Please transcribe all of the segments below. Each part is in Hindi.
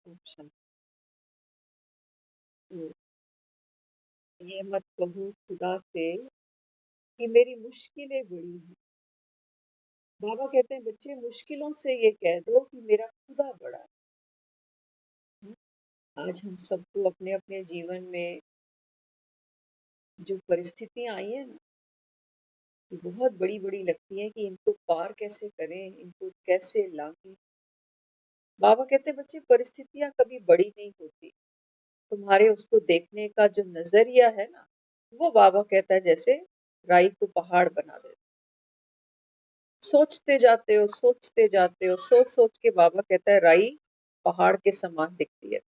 अच्छा, तो ये मत कहो खुदा से कि मेरी मुश्किलें बड़ी हैं। बाबा कहते हैं बच्चे मुश्किलों से ये कह दो कि मेरा खुदा बड़ा है। आज हम सबको अपने अपने जीवन में जो परिस्थितियां आई है ना, ये बहुत बड़ी बड़ी लगती है कि इनको पार कैसे करें, इनको कैसे लाएं। बाबा कहते हैं बच्चे परिस्थितियां कभी बड़ी नहीं होती, तुम्हारे उसको देखने का जो नजरिया है ना, वो बाबा कहता है जैसे राई को पहाड़ बना दे। सोचते जाते हो, सोच सोच के बाबा कहता है राई पहाड़ के समान दिखती है।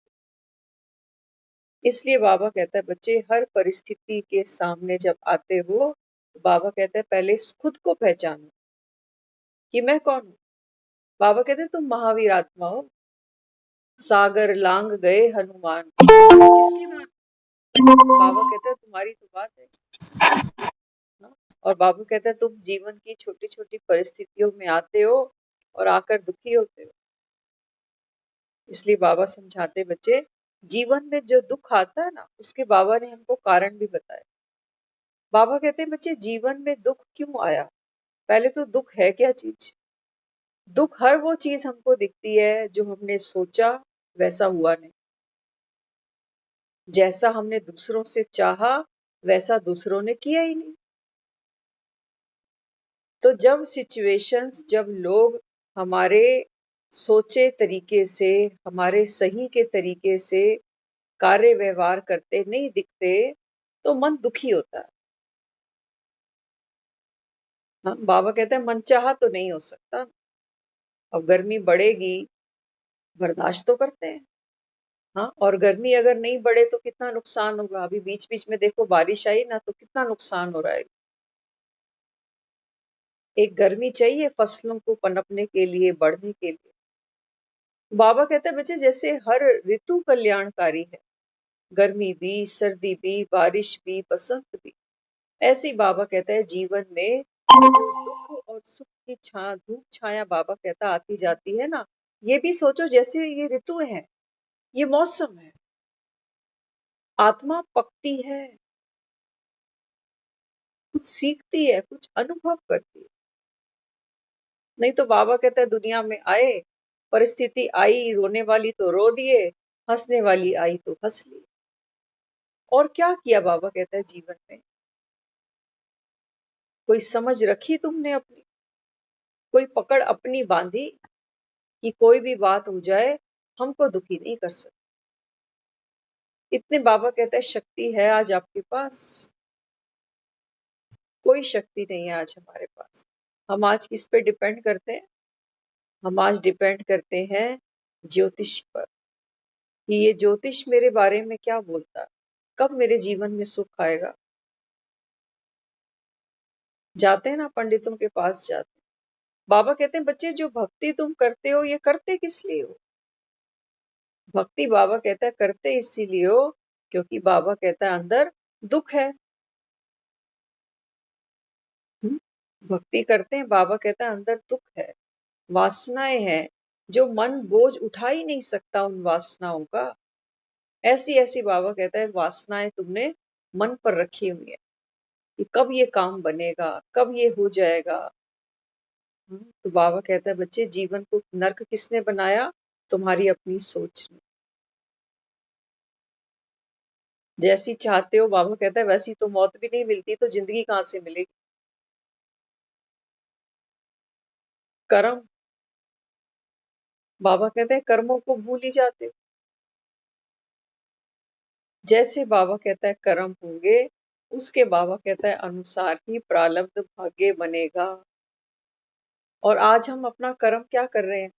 इसलिए बाबा कहता है बच्चे हर परिस्थिति के सामने जब आते हो, तो बाबा कहता है पहले खुद को पहचानो कि मैं कौन हूँ। बाबा कहते हैं तुम महावीर आत्मा हो। सागर लांग गए हनुमान, किसकी बात? बाबा कहता है तुम्हारी तो बात है ना। और बाबू कहता है तुम जीवन की छोटी छोटी परिस्थितियों में आते हो और आकर दुखी होते हो। इसलिए बाबा समझाते बच्चे जीवन में जो दुख आता है ना, उसके बाबा ने हमको कारण भी बताया। बाबा कहते हैं बच्चे जीवन में दुख क्यों आया। पहले तो दुख है क्या चीज। दुख हर वो चीज हमको दिखती है जो हमने सोचा वैसा हुआ नहीं, जैसा हमने दूसरों से चाहा वैसा दूसरों ने किया ही नहीं। तो जब सिचुएशंस, जब लोग हमारे सोचे तरीके से, हमारे सही के तरीके से कार्य व्यवहार करते नहीं दिखते, तो मन दुखी होता है। हाँ, बाबा कहते हैं मनचाहा तो नहीं हो सकता। अब गर्मी बढ़ेगी, बर्दाश्त तो करते हैं। हाँ, और गर्मी अगर नहीं बढ़े तो कितना नुकसान होगा। अभी बीच बीच में देखो बारिश आई ना, तो कितना नुकसान हो रहा है। एक गर्मी चाहिए फसलों को पनपने के लिए, बढ़ने के लिए। बाबा कहते हैं बच्चे जैसे हर ऋतु कल्याणकारी है, गर्मी भी, सर्दी भी, बारिश भी, बसंत भी, ऐसे ही बाबा कहता है जीवन में जो दुख और सुख की धूप छाया बाबा कहता आती जाती है ना, ये भी सोचो जैसे ये ऋतुएं हैं, ये मौसम है। आत्मा पकती है, कुछ सीखती है, कुछ अनुभव करती है। नहीं तो बाबा कहता है दुनिया में आए, परिस्थिति आई रोने वाली तो रो दिए, हंसने वाली आई तो हंस ली। और क्या किया बाबा कहता है जीवन में। कोई समझ रखी तुमने अपनी, कोई पकड़ अपनी बांधी कि कोई भी बात हो जाए हमको दुखी नहीं कर सकते। इतने बाबा कहता है शक्ति है आज आपके पास। कोई शक्ति नहीं है आज हमारे पास। हम आज किस पे डिपेंड करते हैं? हम आज डिपेंड करते हैं ज्योतिष पर, कि ये ज्योतिष मेरे बारे में क्या बोलता है, कब मेरे जीवन में सुख आएगा। जाते हैं ना पंडितों के पास जाते हैं। बाबा कहते हैं बच्चे जो भक्ति तुम करते हो ये करते किस लिए हो। भक्ति बाबा कहता है करते इसीलिए हो क्योंकि बाबा कहता है अंदर दुख है। हम्म, भक्ति करते हैं, बाबा कहता है अंदर दुख है, वासनाएं हैं, जो मन बोझ उठा ही नहीं सकता उन वासनाओं का। ऐसी ऐसी बाबा कहता है वासनाएं तुमने मन पर रखी हुई है कि कब ये काम बनेगा, कब ये हो जाएगा। तो बाबा कहता है बच्चे जीवन को नर्क किसने बनाया? तुम्हारी अपनी सोच ने। जैसी चाहते हो बाबा कहता है वैसी तो मौत भी नहीं मिलती, तो जिंदगी कहाँ से मिलेगी। कर्म, बाबा कहते हैं कर्मों को भूल ही जाते हो। जैसे बाबा कहता है कर्म होंगे, उसके बाबा कहता है अनुसार ही प्रारब्ध भाग्य बनेगा। और आज हम अपना कर्म क्या कर रहे हैं?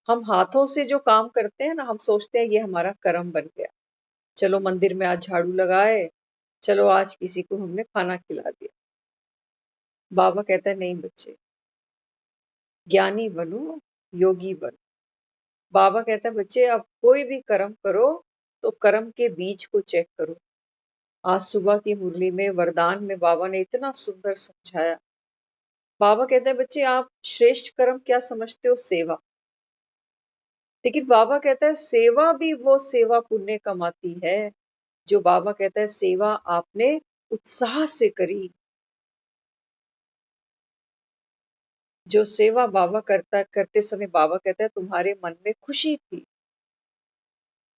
हम हाथों से जो काम करते हैं ना, हम सोचते हैं ये हमारा कर्म बन गया। चलो मंदिर में आज झाड़ू लगाए, चलो आज किसी को हमने खाना खिला दिया। बाबा कहता है नहीं बच्चे, ज्ञानी बनो, योगी बनो। बाबा कहता है बच्चे अब कोई भी कर्म करो तो कर्म के बीज को चेक करो। आज सुबह की मुरली में वरदान में बाबा ने इतना सुंदर समझाया। बाबा कहते हैं बच्चे आप श्रेष्ठ कर्म क्या समझते हो? सेवा। लेकिन बाबा कहता है सेवा भी वो सेवा पुण्य कमाती है जो बाबा कहता है सेवा आपने उत्साह से करी। जो सेवा बाबा करते समय बाबा कहता है तुम्हारे मन में खुशी थी,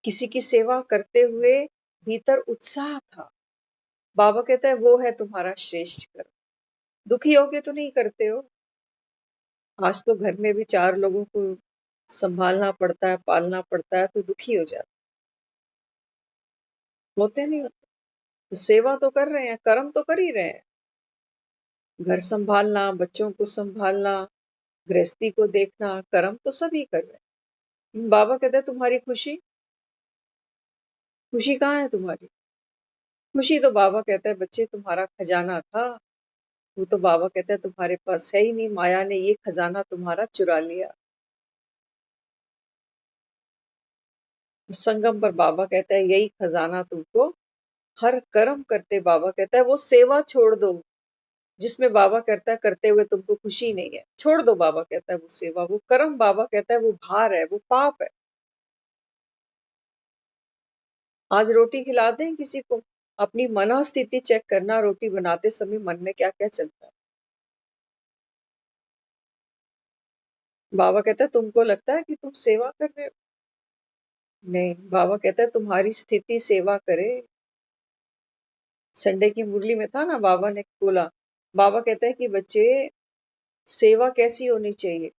किसी की सेवा करते हुए भीतर उत्साह था। बाबा कहता है वो है तुम्हारा श्रेष्ठ कर्म। दुखी होके तो नहीं करते हो। आज तो घर में भी 4 लोगों को संभालना पड़ता है, पालना पड़ता है, तो दुखी हो जाते होते नहीं होते। तो सेवा तो कर रहे हैं, कर्म तो कर ही रहे हैं। घर संभालना, बच्चों को संभालना, गृहस्थी को देखना, कर्म तो सभी कर रहे हैं। बाबा कहते हैं तुम्हारी खुशी, खुशी कहाँ है तुम्हारी? खुशी तो बाबा कहता है बच्चे तुम्हारा खजाना था, वो तो बाबा कहता है तुम्हारे पास है ही नहीं, माया ने ये खजाना तुम्हारा चुरा लिया। संगम पर बाबा कहता है यही खजाना तुमको हर कर्म करते बाबा कहता है वो सेवा छोड़ दो जिसमें बाबा कहता है करते हुए तुमको खुशी नहीं है, छोड़ दो। बाबा कहता है वो सेवा, वो कर्म बाबा कहता है वो भार है, वो पाप है। आज रोटी खिला दें किसी को, अपनी मनोस्थिति चेक करना, रोटी बनाते समय मन में क्या क्या चलता है। बाबा कहता है तुमको लगता है कि तुम सेवा कर रहे हो, नहीं। बाबा कहता है तुम्हारी स्थिति सेवा करे। संडे की मुरली में था ना, बाबा ने बोला, बाबा कहता है कि बच्चे सेवा कैसी होनी चाहिए।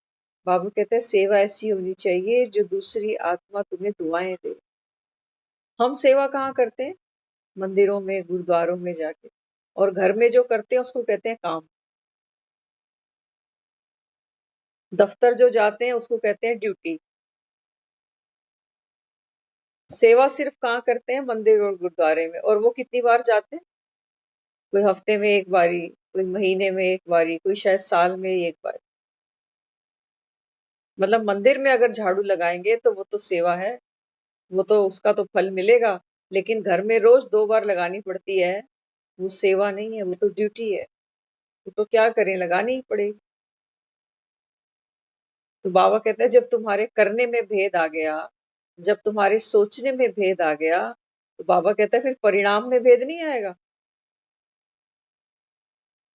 बाबा कहता है सेवा ऐसी होनी चाहिए जो दूसरी आत्मा तुम्हें दुआएं दे। हम सेवा कहाँ करते हैं? मंदिरों में, गुरुद्वारों में जाके। और घर में जो करते हैं उसको कहते हैं काम। दफ्तर जो जाते हैं उसको कहते हैं ड्यूटी। सेवा सिर्फ कहाँ करते हैं? मंदिर और गुरुद्वारे में। और वो कितनी बार जाते हैं? कोई हफ्ते में एक बारी, कोई महीने में एक बारी, कोई शायद साल में एक बार। मतलब मंदिर में अगर झाड़ू लगाएंगे तो वो तो सेवा है, वो तो उसका तो फल मिलेगा। लेकिन घर में रोज 2 बार लगानी पड़ती है, वो सेवा नहीं है, वो तो ड्यूटी है। वो तो क्या करें, लगानी ही पड़ेगी। तो बाबा कहते हैं जब तुम्हारे करने में भेद आ गया, जब तुम्हारे सोचने में भेद आ गया, तो बाबा कहता है फिर परिणाम में भेद नहीं आएगा।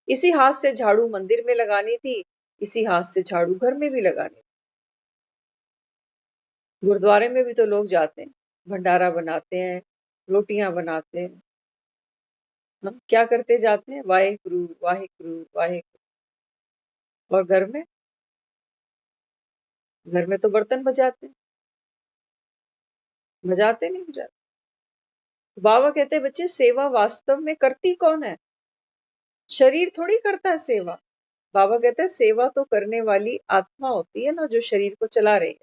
इसी हाथ से झाड़ू मंदिर में लगानी थी, इसी हाथ से झाड़ू घर में भी लगानी। गुरुद्वारे में भी तो लोग जाते हैं, भंडारा बनाते हैं, रोटियां बनाते हैं। हम क्या करते जाते हैं? वाहेगुरु वाहेगुरु वाहेगुरु। और घर में तो बर्तन बजाते हैं, बजाते नहीं बजाते। तो बाबा कहते हैं बच्चे सेवा वास्तव में करती कौन है? शरीर थोड़ी करता है सेवा। बाबा कहते हैं सेवा तो करने वाली आत्मा होती है ना, जो शरीर को चला रही है।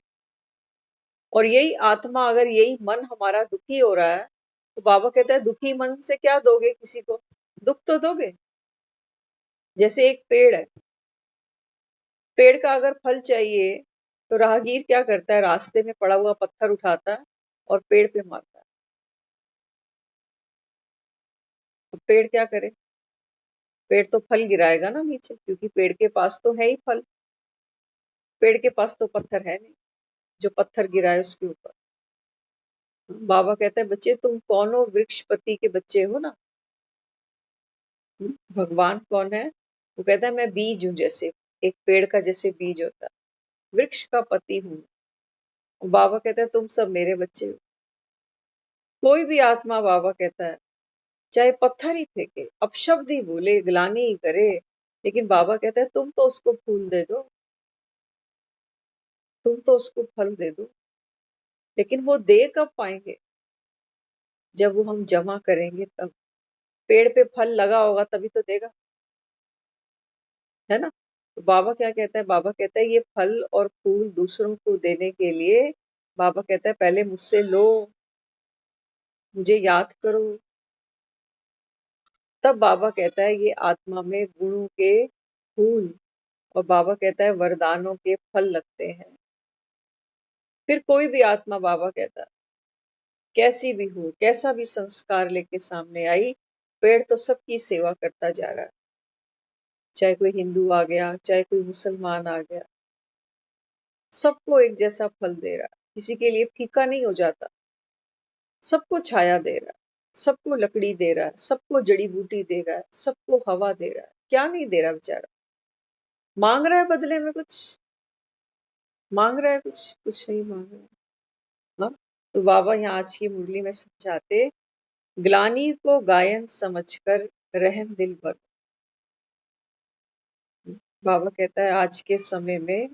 और यही आत्मा, अगर यही मन हमारा दुखी हो रहा है, तो बाबा कहता है दुखी मन से क्या दोगे किसी को? दुख तो दोगे। जैसे एक पेड़ है, पेड़ का अगर फल चाहिए तो राहगीर क्या करता है? रास्ते में पड़ा हुआ पत्थर उठाता है और पेड़ पे मारता है। तो पेड़ क्या करे? पेड़ तो फल गिराएगा ना नीचे, क्योंकि पेड़ के पास तो है ही फल। पेड़ के पास तो पत्थर है नहीं जो पत्थर गिराए उसके ऊपर। बाबा कहता है बच्चे तुम कौन हो? वृक्षपति के बच्चे हो ना। भगवान कौन है? वो कहता है मैं बीज हूं, जैसे एक पेड़ का जैसे बीज होता है, वृक्ष का पति हूँ। बाबा कहता है तुम सब मेरे बच्चे हो। कोई भी आत्मा, बाबा कहता है, चाहे पत्थर ही फेंके, अपशब्द ही बोले, ग्लानि ही करे, लेकिन बाबा कहता है तुम तो उसको फूल दे दो, तुम तो उसको फल दे दो। लेकिन वो दे कब पाएंगे? जब वो हम जमा करेंगे तब। पेड़ पे फल लगा होगा तभी तो देगा, है ना। तो बाबा क्या कहता है? बाबा कहता है ये फल और फूल दूसरों को देने के लिए, बाबा कहता है पहले मुझसे लो, मुझे याद करो। तब बाबा कहता है ये आत्मा में गुणों के फूल, और बाबा कहता है वरदानों के फल लगते हैं। फिर कोई भी आत्मा, बाबा कहता है, कैसी भी हो, कैसा भी संस्कार लेके सामने आई, पेड़ तो सबकी सेवा करता जा रहा है। चाहे कोई हिंदू आ गया, चाहे कोई मुसलमान आ गया, सबको एक जैसा फल दे रहा है। किसी के लिए फीका नहीं हो जाता। सबको छाया दे रहा है, सबको लकड़ी दे रहा है, सबको जड़ी बूटी दे रहा है, सबको हवा दे रहा है। क्या नहीं दे रहा बेचारा? मांग रहा है बदले में कुछ? मांग रहा है कुछ? कुछ नहीं मांग रहा है। हाँ? तो बाबा यहाँ आज की मुरली में समझाते, ग्लानि को गायन समझकर रहम दिल भर। बाबा कहता है आज के समय में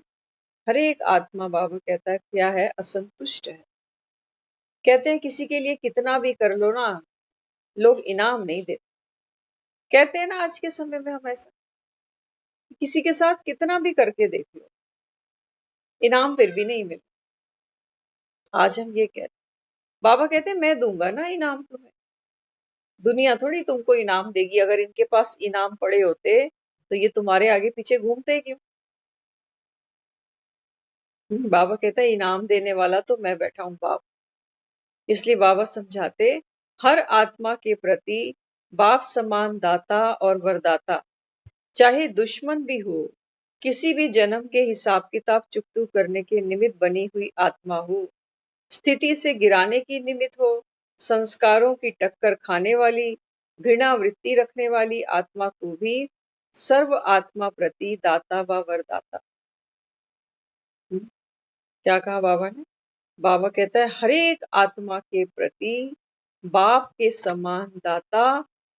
हर एक आत्मा, बाबा कहता है क्या है, असंतुष्ट है। कहते हैं किसी के लिए कितना भी कर लो ना, लोग इनाम नहीं देते। कहते हैं ना आज के समय में हम ऐसा, किसी के साथ कितना भी करके देख लो, इनाम फिर भी नहीं मिलता। आज हम ये कहते हैं, बाबा कहते हैं मैं दूंगा ना इनाम तुम्हें। दुनिया थोड़ी तुमको इनाम देगी। अगर इनके पास इनाम पड़े होते तो ये तुम्हारे आगे पीछे घूमते क्यों? बाबा कहता है इनाम देने वाला तो मैं बैठा हूं बाप। इसलिए बाबा समझाते, हर आत्मा के प्रति बाप समान दाता और वरदाता, चाहे दुश्मन भी हो, किसी भी जन्म के हिसाब किताब चुकतू करने के निमित्त बनी हुई आत्मा हो, स्थिति से गिराने की निमित्त हो, संस्कारों की टक्कर खाने वाली, घृणा वृत्ति रखने वाली आत्मा को भी सर्व आत्मा प्रति दाता व वरदाता। क्या कहा बाबा ने? बाबा कहता है हर एक आत्मा के प्रति बाप के समान दाता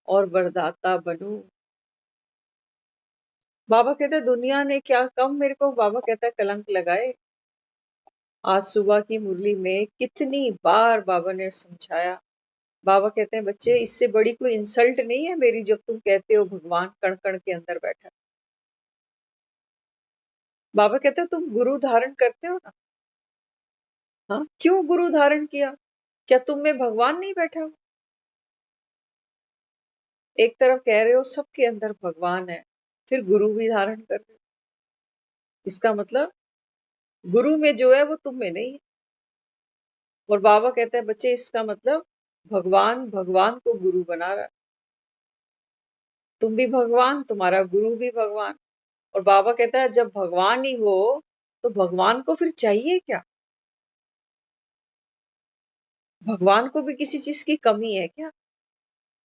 और वरदाता बनो। बाबा कहते हैं दुनिया ने क्या कम मेरे को, बाबा कहता है, कलंक लगाए। आज सुबह की मुरली में कितनी बार बाबा ने समझाया। बाबा कहते हैं बच्चे, इससे बड़ी कोई इंसल्ट नहीं है मेरी जब तुम कहते हो भगवान कण कण के अंदर बैठा है। बाबा कहते हैं तुम गुरु धारण करते हो ना। हाँ, क्यों गुरु धारण किया? क्या तुम में भगवान नहीं बैठा हो? एक तरफ कह रहे हो सबके अंदर भगवान है, फिर गुरु भी धारण कर रहे हो। इसका मतलब गुरु में जो है वो तुम में नहीं है। और बाबा कहते हैं बच्चे, इसका मतलब भगवान भगवान को गुरु बना रहा है। तुम भी भगवान, तुम्हारा गुरु भी भगवान। और बाबा कहता है जब भगवान ही हो तो भगवान को फिर चाहिए क्या? भगवान को भी किसी चीज की कमी है क्या,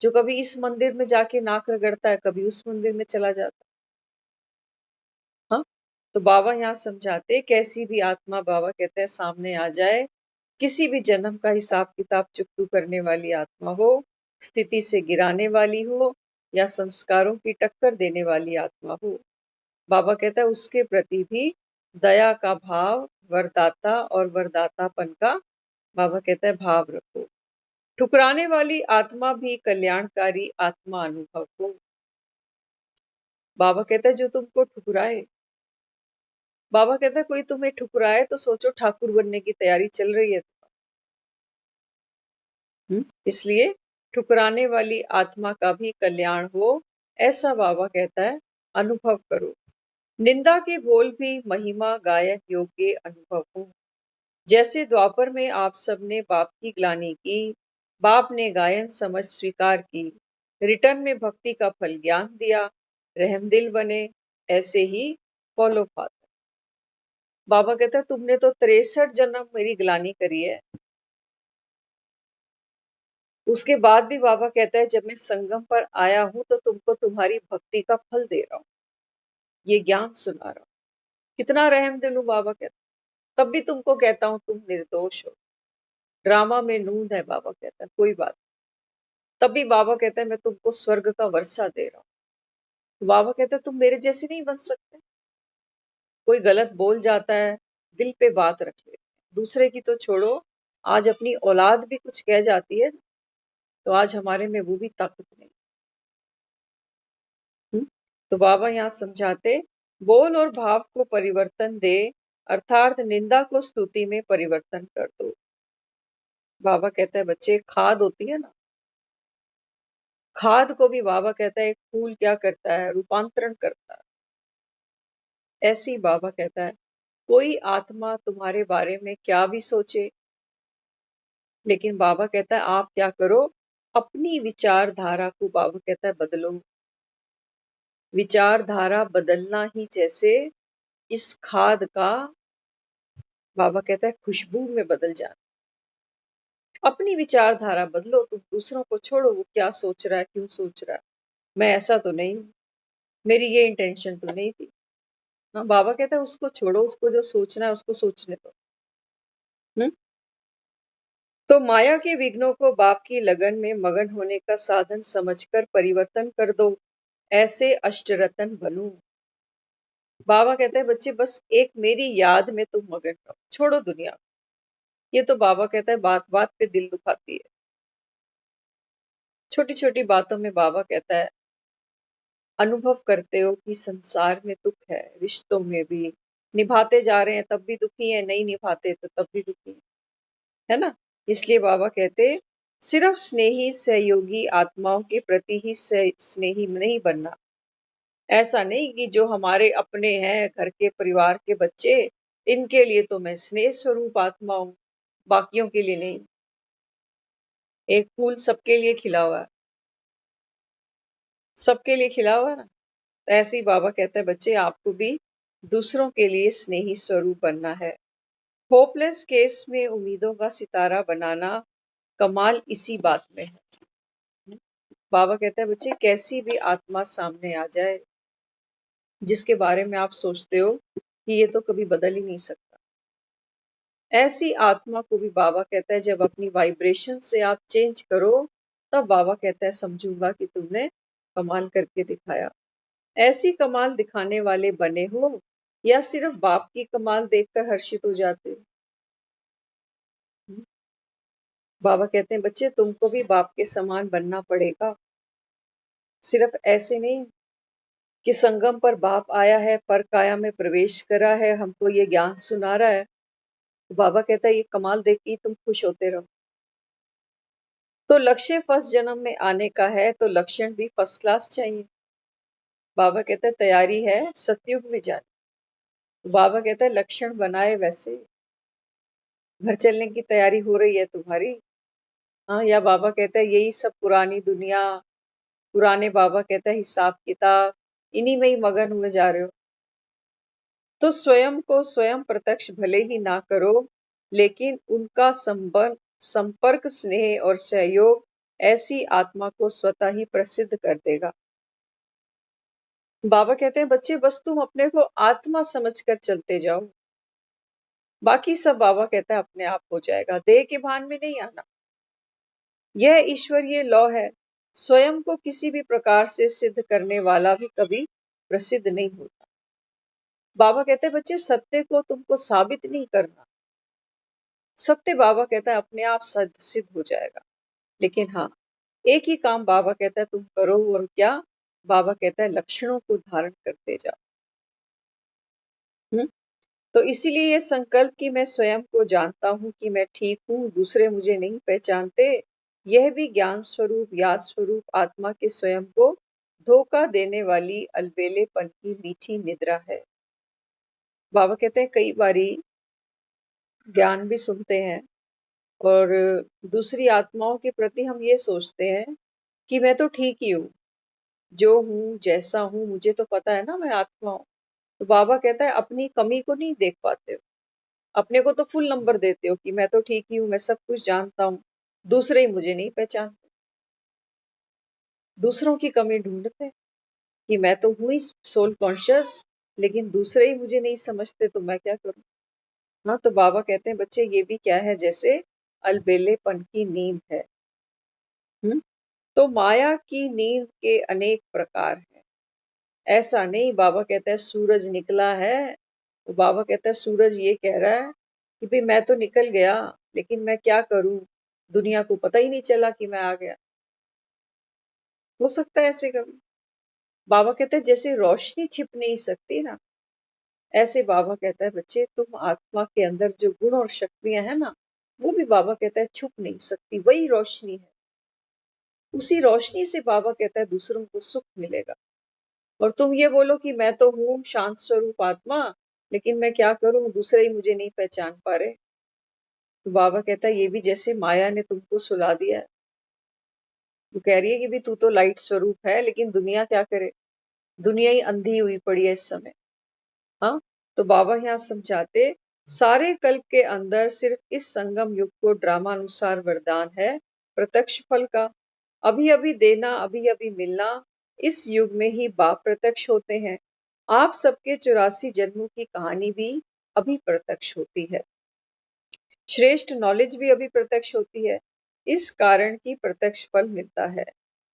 जो कभी इस मंदिर में जाके नाक रगड़ता है, कभी उस मंदिर में चला जाता है? हाँ, तो बाबा यहाँ समझाते, कैसी भी आत्मा, बाबा कहते हैं, सामने आ जाए, किसी भी जन्म का हिसाब किताब चुकतू करने वाली आत्मा हो, स्थिति से गिराने वाली हो, या संस्कारों की टक्कर देने वाली आत्मा हो, बाबा कहता है उसके प्रति भी दया का भाव, वरदाता और वरदातापन का, बाबा कहता है, भाव रखो। ठुकराने वाली आत्मा भी कल्याणकारी आत्मा अनुभव हो। बाबा कहता है जो तुमको ठुकराए, बाबा कहता है कोई तुम्हें ठुकराए तो सोचो ठाकुर बनने की तैयारी चल रही है। इसलिए ठुकराने वाली आत्मा का भी कल्याण हो, ऐसा बाबा कहता है अनुभव करो। निंदा के बोल भी महिमा गायक योग्य अनुभव हो। जैसे द्वापर में आप सबने बाप की ग्लानि की, बाप ने गायन समझ स्वीकार की, रिटर्न में भक्ति का फल ज्ञान दिया, रहमदिल बने, ऐसे ही फॉलो फादर। बाबा कहता है तुमने तो 63 जन्म मेरी ग्लानि करी है। उसके बाद भी बाबा कहता है जब मैं संगम पर आया हूं तो तुमको तुम्हारी भक्ति का फल दे रहा हूं, ये ज्ञान सुना रहा हूं। कितना रहम दिल हूं, बाबा कहता है। तब भी तुमको कहता हूं तुम निर्दोष हो, ड्रामा में नूंद है, बाबा कहता है कोई बात। तब भी बाबा कहता है मैं तुमको स्वर्ग का वर्षा दे रहा हूँ। तो बाबा कहता है तुम मेरे जैसे नहीं बन सकते। कोई गलत बोल जाता है, दिल पे बात रख ले, दूसरे की तो छोड़ो, आज अपनी औलाद भी कुछ कह जाती है तो आज हमारे में वो भी ताकत नहीं। तो बाबा यहाँ समझाते, बोल और भाव को परिवर्तन दे, अर्थात निंदा को स्तुति में परिवर्तन कर दो। बाबा कहता है बच्चे, खाद होती है ना, खाद को भी बाबा कहता है एक फूल क्या करता है, रूपांतरण करता है। ऐसे ही बाबा कहता है कोई आत्मा तुम्हारे बारे में क्या भी सोचे, लेकिन बाबा कहता है आप क्या करो, अपनी विचारधारा को, बाबा कहता है, बदलो। विचारधारा बदलना ही जैसे इस खाद का बाबा कहता है खुशबू में बदल जाना। अपनी विचारधारा बदलो, तुम दूसरों को छोड़ो, वो क्या सोच रहा है, क्यों सोच रहा है, मैं ऐसा तो नहीं हूं, मेरी ये इंटेंशन तो नहीं थी। हाँ, बाबा कहता है उसको छोड़ो, उसको जो सोचना है उसको सोचने दो। हम्म। तो माया के विघ्नों को बाप की लगन में मगन होने का साधन समझकर परिवर्तन कर दो, ऐसे अष्टरतन बनो। बाबा कहते हैं बच्चे बस एक मेरी याद में तुम मगन रहो, छोड़ो दुनिया। ये तो बाबा कहता है बात बात पे दिल दुखाती है। छोटी छोटी बातों में बाबा कहता है अनुभव करते हो कि संसार में दुख है, रिश्तों में भी निभाते जा रहे हैं तब भी दुखी है, नहीं निभाते तो तब भी दुखी है ना। इसलिए बाबा कहते सिर्फ स्नेही सहयोगी आत्माओं के प्रति ही स्नेही नहीं बनना। ऐसा नहीं कि जो हमारे अपने हैं, घर के परिवार के बच्चे, इनके लिए तो मैं स्नेह स्वरूप आत्मा हूं, बाकियों के लिए नहीं। एक फूल सबके लिए खिला हुआ है, सबके लिए खिला हुआ है ना। तो ऐसे ही बाबा कहता है बच्चे आपको भी दूसरों के लिए स्नेही स्वरूप बनना है। होपलेस केस में उम्मीदों का सितारा बनाना, कमाल इसी बात में है। बाबा कहता है बच्चे कैसी भी आत्मा सामने आ जाए जिसके बारे में आप सोचते हो कि ये तो कभी बदल ही नहीं सकता, ऐसी आत्मा को भी बाबा कहता है जब अपनी वाइब्रेशन से आप चेंज करो, तब बाबा कहता है समझूंगा कि तुमने कमाल करके दिखाया। ऐसी कमाल दिखाने वाले बने हो या सिर्फ बाप की कमाल देखकर हर्षित हो जाते हो। बाबा कहते हैं बच्चे तुमको भी बाप के समान बनना पड़ेगा। सिर्फ ऐसे नहीं कि संगम पर बाप आया है, पर काया में प्रवेश करा है, हमको ये ज्ञान सुना रहा है। तो बाबा कहता है ये कमाल देख के तुम खुश होते रहो। तो लक्ष्य फर्स्ट जन्म में आने का है तो लक्षण भी फर्स्ट क्लास चाहिए। बाबा कहता है तैयारी है सतयुग में जाने। तो बाबा कहता है लक्षण बनाए वैसे, घर चलने की तैयारी हो रही है तुम्हारी। हाँ, या बाबा कहता है यही सब पुरानी दुनिया, पुराने बाबा कहता है हिसाब किताब, इन्हीं में ही मगन हुए जा रहे हो। तो स्वयं को स्वयं प्रत्यक्ष भले ही ना करो, लेकिन उनका संबंध संपर्क स्नेह और सहयोग ऐसी आत्मा को स्वतः ही प्रसिद्ध कर देगा। बाबा कहते हैं बच्चे बस तुम अपने को आत्मा समझकर चलते जाओ, बाकी सब बाबा कहता है अपने आप हो जाएगा। देह के भान में नहीं आना, यह ईश्वरीय लॉ है। स्वयं को किसी भी प्रकार से सिद्ध करने वाला भी कभी प्रसिद्ध नहीं होता। बाबा कहते हैं बच्चे सत्य को तुमको साबित नहीं करना, सत्य बाबा कहता है अपने आप सिद्ध हो जाएगा। लेकिन हाँ, एक ही काम बाबा कहता है तुम करो, और क्या? बाबा कहता है लक्षणों को धारण करते जाओ। तो इसीलिए ये संकल्प कि मैं स्वयं को जानता हूँ कि मैं ठीक हूँ, दूसरे मुझे नहीं पहचानते, यह भी ज्ञान स्वरूप याद स्वरूप आत्मा के स्वयं को धोखा देने वाली अलबेलेपन की मीठी निद्रा है। बाबा कहते हैं कई बारी ज्ञान भी सुनते हैं और दूसरी आत्माओं के प्रति हम ये सोचते हैं कि मैं तो ठीक ही हूँ, जो हूँ जैसा हूँ मुझे तो पता है ना मैं आत्मा हूँ। तो बाबा कहता है अपनी कमी को नहीं देख पाते हो, अपने को तो फुल नंबर देते हो कि मैं तो ठीक ही हूँ, मैं सब कुछ जानता हूँ, दूसरे ही मुझे नहीं पहचानते। दूसरों की कमी ढूंढते कि मैं तो हूँ ही सोल कॉन्शियस, लेकिन दूसरे ही मुझे नहीं समझते तो मैं क्या करूँ। हाँ, तो बाबा कहते हैं बच्चे ये भी क्या है, जैसे अलबेलेपन की नींद है। तो माया की नींद के अनेक प्रकार हैं। ऐसा नहीं बाबा कहता है सूरज निकला है, तो बाबा कहता है सूरज ये कह रहा है कि भाई मैं तो निकल गया, लेकिन मैं क्या करूं, दुनिया को पता ही नहीं चला कि मैं आ गया। हो सकता है ऐसे कभी। बाबा कहते हैं जैसे रोशनी छिप नहीं सकती ना, ऐसे बाबा कहता है बच्चे तुम आत्मा के अंदर जो गुण और शक्तियां हैं ना, वो भी बाबा कहता है छुप नहीं सकती, वही रोशनी है। उसी रोशनी से बाबा कहता है दूसरों को सुख मिलेगा। और तुम ये बोलो कि मैं तो हूँ शांत स्वरूप आत्मा, लेकिन मैं क्या करूं, दूसरे ही मुझे नहीं पहचान पा रहे। तो बाबा कहता है ये भी जैसे माया ने तुमको सुला दिया है। वो कह रही है कि भी तू तो लाइट स्वरूप है, लेकिन दुनिया क्या करे, दुनिया ही अंधी हुई पड़ी है इस समय। हाँ, तो बाबा यहाँ समझाते सारे कल्प के अंदर सिर्फ इस संगम युग को ड्रामानुसार वरदान है प्रत्यक्ष फल का। अभी अभी देना, अभी अभी मिलना, इस युग में ही बाप प्रत्यक्ष होते हैं। आप सबके 84 जन्मों की कहानी भी अभी प्रत्यक्ष होती है। श्रेष्ठ नॉलेज भी अभी प्रत्यक्ष होती है। इस कारण की प्रत्यक्ष फल मिलता है।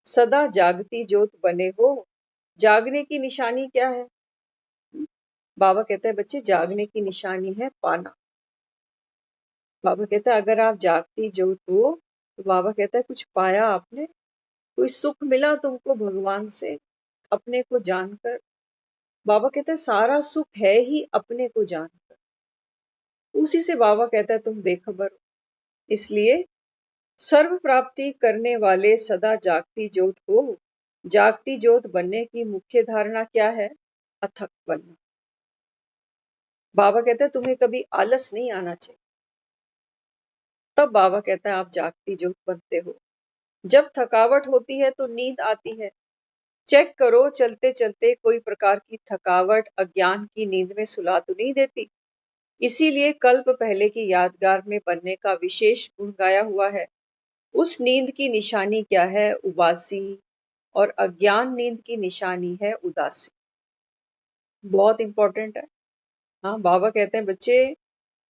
सदा जागती ज्योत बने हो। जागने की निशानी क्या है? बाबा कहते हैं बच्चे, जागने की निशानी है पाना। बाबा कहता है अगर आप जागती ज्योत हो तो बाबा कहता है कुछ पाया आपने, कोई सुख मिला तुमको भगवान से अपने को जानकर। बाबा कहता है सारा सुख है ही अपने को जानकर, उसी से बाबा कहता है तुम बेखबर हो। इसलिए सर्व प्राप्ति करने वाले सदा जागती ज्योत हो। जागती ज्योत बनने की मुख्य धारणा क्या है? अथक बनना। बाबा कहता है तुम्हें कभी आलस नहीं आना चाहिए। तब बाबा कहता है आप जागती ज्योत बनते हो। जब थकावट होती है तो नींद आती है। चेक करो, चलते चलते कोई प्रकार की थकावट अज्ञान की नींद में सुला तो नहीं देती। इसीलिए कल्प पहले की यादगार में बनने का विशेष गुण गाया हुआ है। उस नींद की निशानी क्या है? उबासी। और अज्ञान नींद की निशानी है उदासी। बहुत इंपॉर्टेंट है। हाँ, बाबा कहते हैं बच्चे,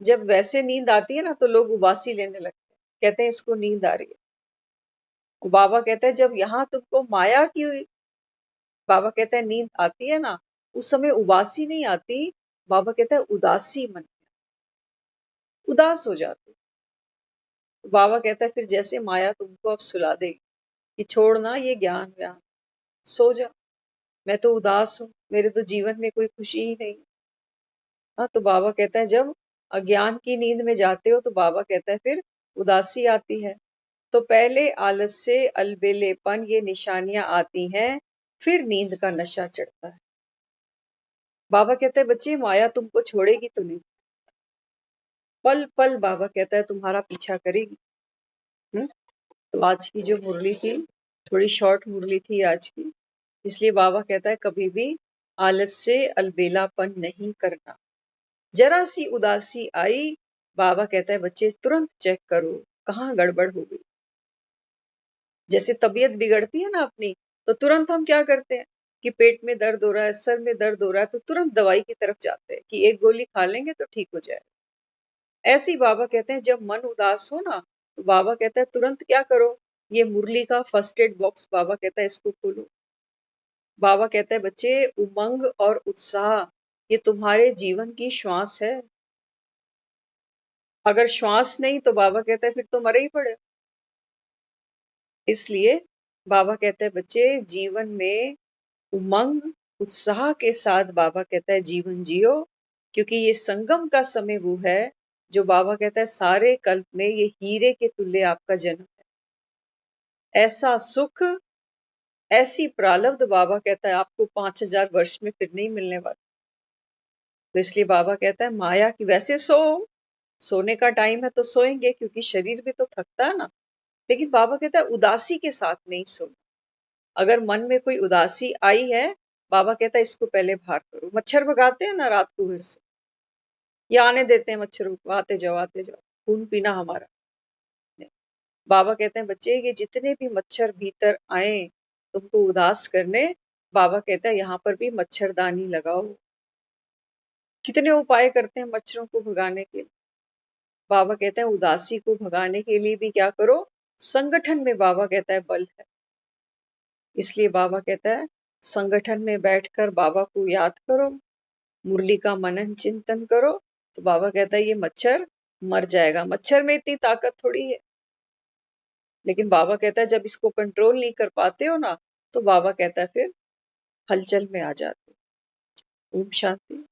जब वैसे नींद आती है ना तो लोग उबासी लेने लगते हैं, कहते हैं इसको नींद आ रही है। बाबा कहते हैं जब यहाँ तुमको माया की, बाबा कहते हैं नींद आती है ना, उस समय उबासी नहीं आती। बाबा कहते हैं उदासी मन, उदास हो जाते। बाबा कहता है फिर जैसे माया तुमको अब सुला देगी कि छोड़ना ये ज्ञान व्यान, सो जा, मैं तो उदास हूँ, मेरे तो जीवन में कोई खुशी ही नहीं। हाँ, तो बाबा कहता है जब अज्ञान की नींद में जाते हो तो बाबा कहता है फिर उदासी आती है। तो पहले आलस्य, अलबेलेपन, ये निशानियां आती हैं, फिर नींद का नशा चढ़ता है। बाबा कहते हैं बच्चे माया तुमको छोड़ेगी तो नहीं, पल पल बाबा कहता है तुम्हारा पीछा करेगी। तो आज की जो मुरली थी, थोड़ी शॉर्ट मुरली थी आज की, इसलिए बाबा कहता है कभी भी आलस्य, अलबेलापन नहीं करना। जरा सी उदासी आई, बाबा कहता है बच्चे तुरंत चेक करो कहाँ गड़बड़ हो गई। जैसे तबीयत बिगड़ती है ना अपनी, तो तुरंत हम क्या करते हैं कि पेट में दर्द हो रहा है, सर में दर्द हो रहा है, तो तुरंत दवाई की तरफ जाते हैं कि एक गोली खा लेंगे तो ठीक हो जाए। ऐसे ही बाबा कहते हैं जब मन उदास हो ना, तो बाबा कहता है तुरंत क्या करो, ये मुरली का फर्स्ट एड बॉक्स बाबा कहता है इसको खोलो। बाबा कहता है बच्चे उमंग और उत्साह ये तुम्हारे जीवन की श्वास है। अगर श्वास नहीं तो बाबा कहता है फिर तो मरे ही पड़े। इसलिए बाबा कहते हैं बच्चे जीवन में उमंग उत्साह के साथ बाबा कहता है जीवन जियो, क्योंकि ये संगम का समय वो है जो बाबा कहता है सारे कल्प में ये हीरे के तुल्य आपका जन्म है। ऐसा सुख, ऐसी प्रारब्ध बाबा कहता है आपको 5000 वर्ष में फिर नहीं मिलने वाला। तो इसलिए बाबा कहता है माया की वैसे सोने का टाइम है तो सोएंगे क्योंकि शरीर भी तो थकता है ना, लेकिन बाबा कहता है उदासी के साथ नहीं सोना। अगर मन में कोई उदासी आई है, बाबा कहता है इसको पहले बाहर करो। मच्छर भगाते हैं ना रात को घर से, या आने देते हैं मच्छरों को, आते जाओ आते जाओ, खून पीना हमारा नहीं। बाबा कहते हैं बच्चे ये जितने भी मच्छर भीतर आए तुमको उदास करने, बाबा कहता है यहाँ पर भी मच्छरदानी लगाओ। कितने उपाय करते हैं मच्छरों को भगाने के लिए। बाबा कहते हैं उदासी को भगाने के लिए भी क्या करो, संगठन में बाबा कहता है बल है। इसलिए बाबा कहता है संगठन में बैठकर बाबा को याद करो, मुरली का मनन चिंतन करो, तो बाबा कहता है ये मच्छर मर जाएगा। मच्छर में इतनी ताकत थोड़ी है, लेकिन बाबा कहता है जब इसको कंट्रोल नहीं कर पाते हो ना, तो बाबा कहता है फिर हलचल में आ जाते। ओम शांति।